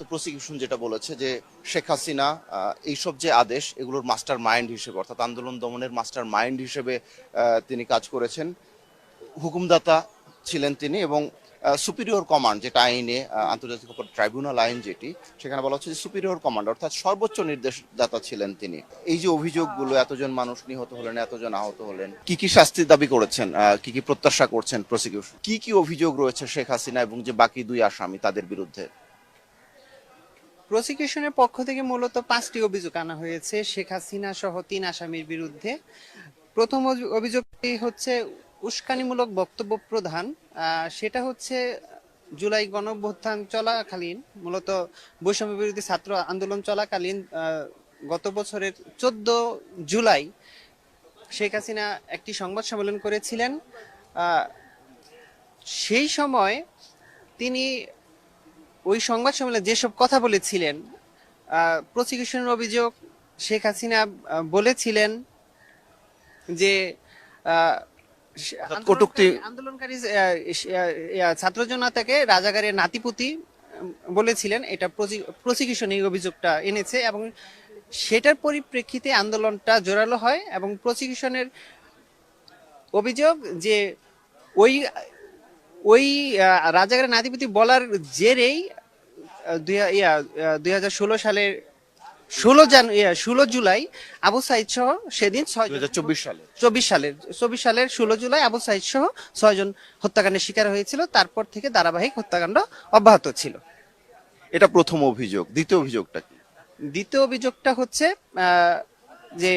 Prosecution যেটা বলেছে যে শেখ হাসিনা এইসব যে আদেশ এগুলোর মাস্টার মাইন্ড হিসেবে অর্থাৎ আন্দোলন দমনের মাস্টার মাইন্ড হিসেবে তিনি কাজ করেছেন, হুকুমদাতা ছিলেন তিনি এবং সুপিরিয়র কমান্ড যেটা আইনে আন্তর্জাতিক অপরাধ ট্রাইব্যুনাল আইন যেটি সেখানে বলা হচ্ছে যে সুপিরিয়র কমান্ড অর্থাৎ সর্বোচ্চ নির্দেশদাতা ছিলেন তিনি। এই যে অভিযোগগুলো, এতজন মানুষ নিহত হলেন, এতজন আহত হলেন, কি কি শাস্তির দাবি করেছেন, কি কি প্রত্যাশা করছেন প্রসিকিউশন, কি কি অভিযোগ রয়েছে শেখ হাসিনা এবং যে বাকি দুই আসামি তাদের বিরুদ্ধে? প্রসিকিউশনের পক্ষ থেকে মূলত 5টি অভিযোগ আনা হয়েছে শেখ হাসিনা সহ 3 আসামির বিরুদ্ধে। প্রথম অভিযোগটি হচ্ছে উস্কানিমূলক বক্তব্য প্রদান। সেটা হচ্ছে জুলাই গণঅভ্যুত্থান চলাকালীন, মূলত বৈষম্য বিরোধী ছাত্র আন্দোলন চলাকালীন গত বছরের 14 জুলাই শেখ হাসিনা একটি সংবাদ সম্মেলন করেছিলেন। সেই সময় তিনি ওই সংবাদ সম্মেলনে যেসব কথা বলেছিলেন, প্রসিকিউশনের অভিযোগ শেখ হাসিনা বলেছিলেন যে কটূক্তি আন্দোলনকারী ছাত্র জনতাকে রাজাকারের নাতিপুতি বলেছিলেন। এটা প্রসিকিউশন এই অভিযোগটা এনেছে এবং সেটার পরিপ্রেক্ষিতে আন্দোলনটা জোরালো হয় এবং প্রসিকিউশনের অভিযোগ যে ওই ওই রাজাকারের নাতিপুতি বলার জেরেই 2016 সালের 16 জুলাই আবু সাইদ সহ সেদিন 24 সালের 16 জুলাই আবু সাইদ সহ 6 জন হত্যাকাণ্ডের শিকার হয়েছিল। তারপর থেকে ধারাবাহিক হত্যাকাণ্ড অব্যাহত ছিল। এটা প্রথম অভিযোগ। দ্বিতীয় অভিযোগটা কি? দ্বিতীয় অভিযোগটা হচ্ছে যে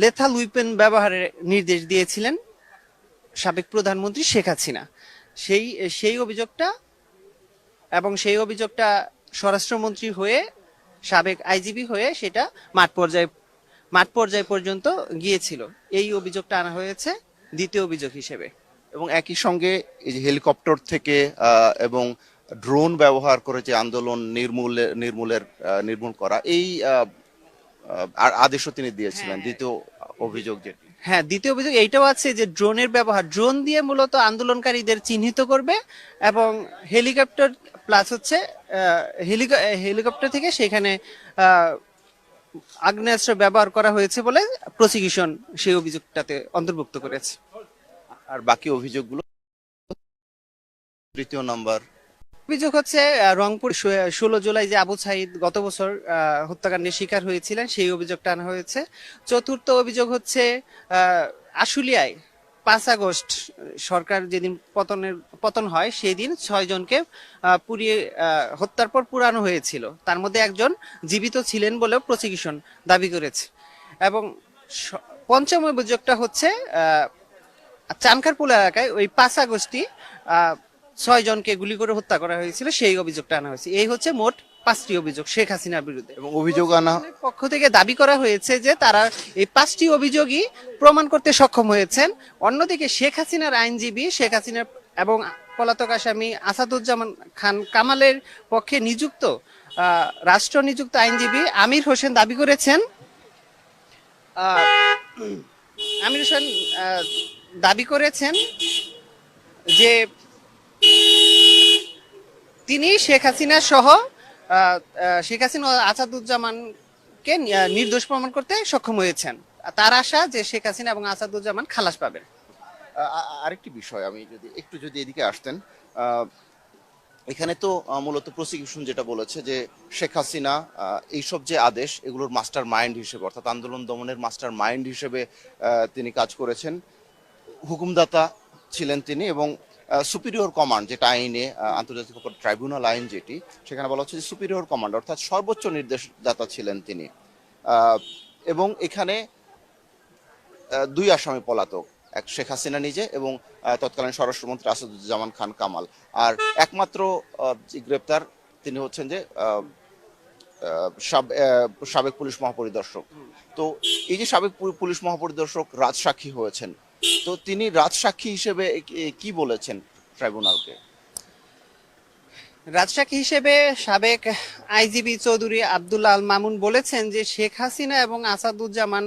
লেথাল উইপেন ব্যবহারের নির্দেশ দিয়েছিলেন সাবেক প্রধানমন্ত্রী শেখ হাসিনা। সেই অভিযোগটা এবং সেই অভিযোগটা স্বরাষ্ট্রমন্ত্রী হয়ে সাবেক আইজিপি হয়ে সেটা মাঠ পর্যায় পর্যন্ত গিয়েছিল। এই অভিযোগটা আনা হয়েছে দ্বিতীয় অভিযোগ হিসেবে। এবং একই সঙ্গে এই যে হেলিকপ্টার থেকে এবং ড্রোন ব্যবহার করে যে আন্দোলন নির্মূল করা এই আদেশও তিনি দিয়েছিলেন। দ্বিতীয় অভিযোগ যেটি, হ্যাঁ, দ্বিতীয় অভিযোগ এইটাও আছে যে ড্রোনের ব্যবহার, ড্রোন দিয়ে মূলত আন্দোলনকারীদের চিহ্নিত করবে এবং হেলিকপ্টার প্লাস হচ্ছে হেলিকপ্টার থেকে সেখানে আগ্নেয়াস্ত্র ব্যবহার করা হয়েছে বলে প্রসিকিউশন সেই অভিযোগটাতে অন্তর্ভুক্ত করেছে। আর বাকি অভিযোগগুলো? তৃতীয় নাম্বার অভিযোগ হচ্ছে রংপুর 16 জুলাই যে আবু সাইদ গত বছর হত্যাকাণ্ডের শিকার হয়েছিলেন সেই অভিযোগটা আনা হয়েছে। চতুর্থ অভিযোগ হচ্ছে আশুলিয়ায় 5 আগস্ট সরকার যেদিন পতন হয় সেই দিন 6 জনকে পুড়িয়ে হত্যার পর পুরানো হয়েছিল। তার মধ্যে একজন জীবিত ছিলেন বলেও প্রসিকিউশন দাবি করেছে। এবং পঞ্চম অভিযোগটা হচ্ছে চানখারপুল এলাকায় ওই 5 আগস্টই 6 জনকে গুলি করে হত্যা করা হয়েছিল, সেই অভিযোগটা আনা হয়েছে। এই হচ্ছে মোট 5টি অভিযোগ শেখ হাসিনার বিরুদ্ধে। এবং অভিযোগ আনা পক্ষ থেকে দাবি করা হয়েছে যে তারা এই 5টি অভিযোগই প্রমাণ করতে সক্ষম হয়েছেন। অন্যদিকে শেখ হাসিনার আইনজীবী, শেখ হাসিনার এবং পলাতক আসামি আসাদুজ্জামান খান কামালের পক্ষে নিযুক্ত রাষ্ট্র নিযুক্ত আইনজীবী আমির হোসেন দাবি করেছেন যে তিনি শেখ হাসিনা সহ শেখ হাসিনা ও আসাদুজ্জামানকে নির্দোষ প্রমাণ করতে সক্ষম হয়েছেন। তার আশা যে শেখ হাসিনা এবং আসাদুজ্জামান খালাস পাবেন। আরেকটি বিষয়, আমি যদি এদিকে আসতেন, এখানে তো মূলত প্রসিকিউশন যেটা বলেছে যে শেখ হাসিনা এইসব যে আদেশ এগুলোর মাস্টার মাইন্ড হিসেবে অর্থাৎ আন্দোলন দমনের মাস্টার মাইন্ড হিসেবে তিনি কাজ করেছেন, হুকুমদাতা ছিলেন তিনি এবং সুপিরিয়র কমান্ড যেটা আইনে আন্তর্জাতিক অপরাধ ট্রাইব্যুনাল আইন যেটি সেখানে বলা হচ্ছে যে সুপিরিয়র কমান্ড অর্থাৎ সর্বোচ্চ নির্দেশদাতা ছিলেন তিনি। এবং এখানে দুই আসামি পলাতক, এক শেখ হাসিনা নিজে এবং তৎকালীন স্বরাষ্ট্রমন্ত্রী আসাদুজ্জামান খান কামাল। আর একমাত্র গ্রেপ্তার তিনি হচ্ছেন যে সাবেক পুলিশ মহাপরিদর্শক। তো এই যে সাবেক পুলিশ মহাপরিদর্শক রাজসাক্ষী হয়েছেন, তো তিনি রাজসাক্ষী হিসেবে কি বলেছেন ট্রাইব্যুনালকে? রাজসাক্ষী হিসেবে সাবেক আইজিপি চৌধুরী আব্দুল্লাহ আল মামুন বলেছেন যে শেখ হাসিনা এবং আসাদুজ্জামান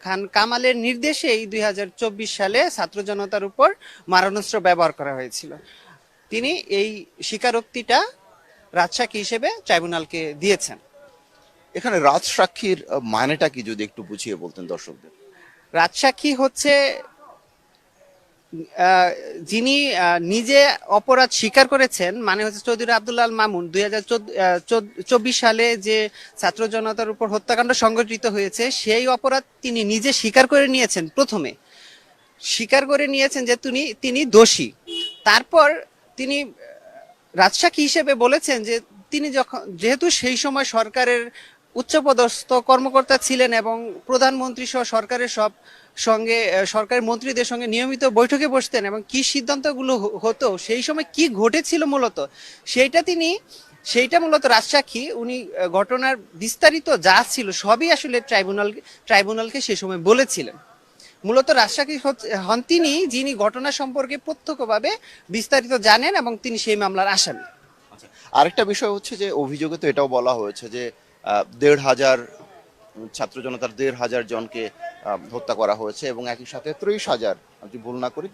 খান কামালের নির্দেশেই 2024 সালে ছাত্র জনতার উপর মারণাস্ত্র ব্যবহার করা হয়েছিল। তিনি এই স্বীকারোক্তিটা রাজসাক্ষী হিসেবে ট্রাইব্যুনালকে দিয়েছেন। এখানে রাজসাক্ষীর মানেটা কি যদি একটু বুঝিয়ে বলতেন দর্শকদের। রাজসাক্ষী হচ্ছে যিনি নিজে অপরাধ স্বীকার করেছেন, মানে হচ্ছে চৌধুরী আব্দুল মামুন 2024 সালে যে ছাত্র জনতার উপর হত্যাকাণ্ড সংঘটিত হয়েছে সেই অপরাধ তিনি নিজে স্বীকার করে নিয়েছেন। প্রথমে স্বীকার করে নিয়েছেন যে তিনি দোষী। তারপর তিনি রাজসাক্ষী হিসেবে বলেছেন যে তিনি যেহেতু সেই সময় সরকারের উচ্চপদস্থ কর্মকর্তা ছিলেন এবং প্রধানমন্ত্রী সহ সরকারের সরকারের মন্ত্রীদের সঙ্গে নিয়মিত বৈঠকে বসতেন এবং কি সিদ্ধান্তগুলো হতো সেই সময় কি ঘটেছিল মূলত সেইটা মূলত রাজসাক্ষী উনি ঘটনার বিস্তারিত যা ছিল সবই আসলে ট্রাইব্যুনালকে সেই সময় বলেছিলেন। মূলত রাজসাক্ষী হন তিনি যিনি ঘটনা সম্পর্কে প্রত্যক্ষভাবে বিস্তারিত জানেন এবং তিনি সেই মামলার আসামি। আচ্ছা, আরেকটা বিষয় হচ্ছে যে অভিযোগে তো এটাও বলা হয়েছে যে 1,500 ছাত্র জনতার 1,500 জনকে হত্যা করা হয়েছে এবং একই সাথে 30,000, যদি ভুল না করি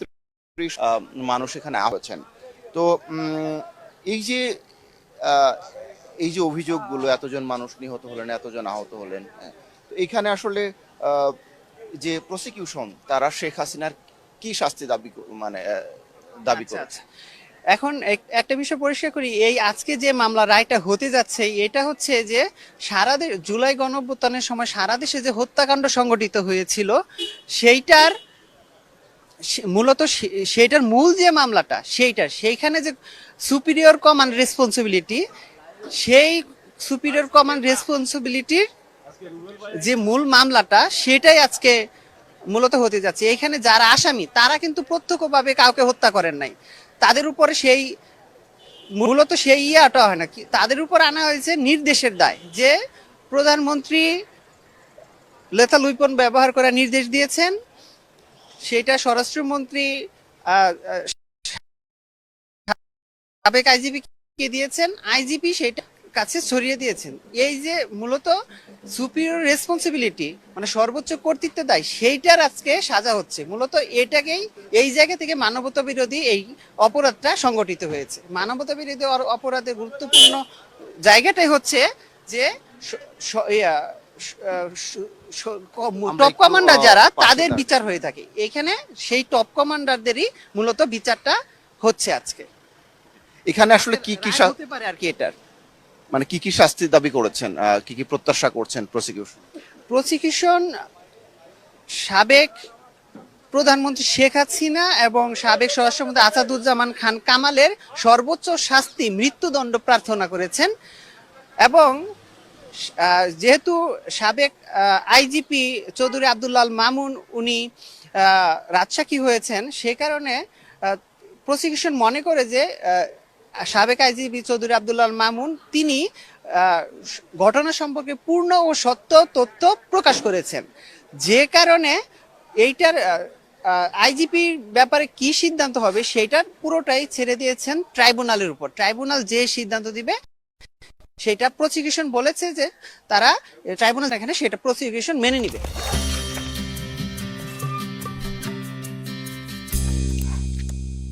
30 মানুষ এখানে আহত। তো এই যে এই যে অভিযোগগুলো, এতজন মানুষ নিহত হলেন, এতজন আহত হলেন, হ্যাঁ, তো এখানে আসলে যে প্রসিকিউশন তারা শেখ হাসিনার কি শাস্তি দাবি আচ্ছা, করেছে। আচ্ছা। এখন একটা বিষয় পরিষ্কার করি, এই আজকে যে মামলা রায়টা হতে যাচ্ছে এটা হচ্ছে যে জুলাই গণঅভ্যুত্থানের সময় সারা দেশে যে হত্যাকাণ্ড সংঘটিত হয়েছিল সেইটার মূল যে মামলাটা সেইখানে যে সুপিরিয়র কমান্ড রেসপন্সিবিলিটি, সেই সুপিরিয়র কমান্ড রেসপন্সিবিলিটির যে মূল মামলাটা সেটাই আজকে মূলত হতে যাচ্ছে। এখানে যারা আসামি তারা কিন্তু প্রত্যক্ষভাবে কাউকে হত্যা করেন নাই, তাদের উপরে মূলত সেই ইয়াটা হয় না, তাদের উপর আনা হয়েছে নির্দেশের দায়, যে প্রধানমন্ত্রী লেথাল উইপন ব্যবহার করার নির্দেশ দিয়েছেন, সেটা স্বরাষ্ট্রমন্ত্রী সাবেক আইজিপি কে দিয়েছেন, আইজিপি সেটা কাছে ছড়িয়ে দিয়েছেন। এই যে মূলত সুপিরিয়র রেসপন্সিবিলিটি মানে সর্বোচ্চ কর্তৃত্ব দায়, সেইটার আজকে সাজা হচ্ছে। মূলত এই জায়গা থেকে মানবতা বিরোধী এই অপরাধটা সংগঠিত হয়েছে। মানবতা বিরোধী অপরাধের গুরুত্বপূর্ণ জায়গাটাই হচ্ছে যে টপ কমান্ডার যারা তাদের বিচার হয়ে থাকে, এখানে সেই টপ কমান্ডারদেরই মূলত বিচারটা হচ্ছে আজকে। এখানে আসলে কি কি হতে পারে আর কি, এটার মানে কি কি শাস্তি দাবি করেছেন, কি কি প্রত্যাশা করছেন প্রসিকিউশন সাবেক প্রধানমন্ত্রী শেখ হাসিনা এবং সাবেক স্বরাষ্ট্রমন্ত্রী আসাদুজ্জামান খান কামালের সর্বোচ্চ শাস্তি মৃত্যুদণ্ড প্রার্থনা করেছেন। এবং যেহেতু সাবেক আইজিপি চৌধুরী আব্দুল মামুন উনি রাজসাক্ষী হয়েছেন, সে কারণে প্রসিকিউশন মনে করে যে সাবেক আইজিপি চৌধুরী আব্দুল মামুন তিনি ঘটনা সম্পর্কে পূর্ণ ও সত্য তথ্য প্রকাশ করেছেন, যে কারণে এইটার আইজিপির ব্যাপারে কি সিদ্ধান্ত হবে সেটার পুরোটাই ছেড়ে দিয়েছেন ট্রাইব্যুনালের উপর। ট্রাইব্যুনাল যে সিদ্ধান্ত দিবে সেটা প্রসিকিউশন বলেছে যে তারা ট্রাইব্যুনাল এখানে সেটা প্রসিকিউশন মেনে নিবে।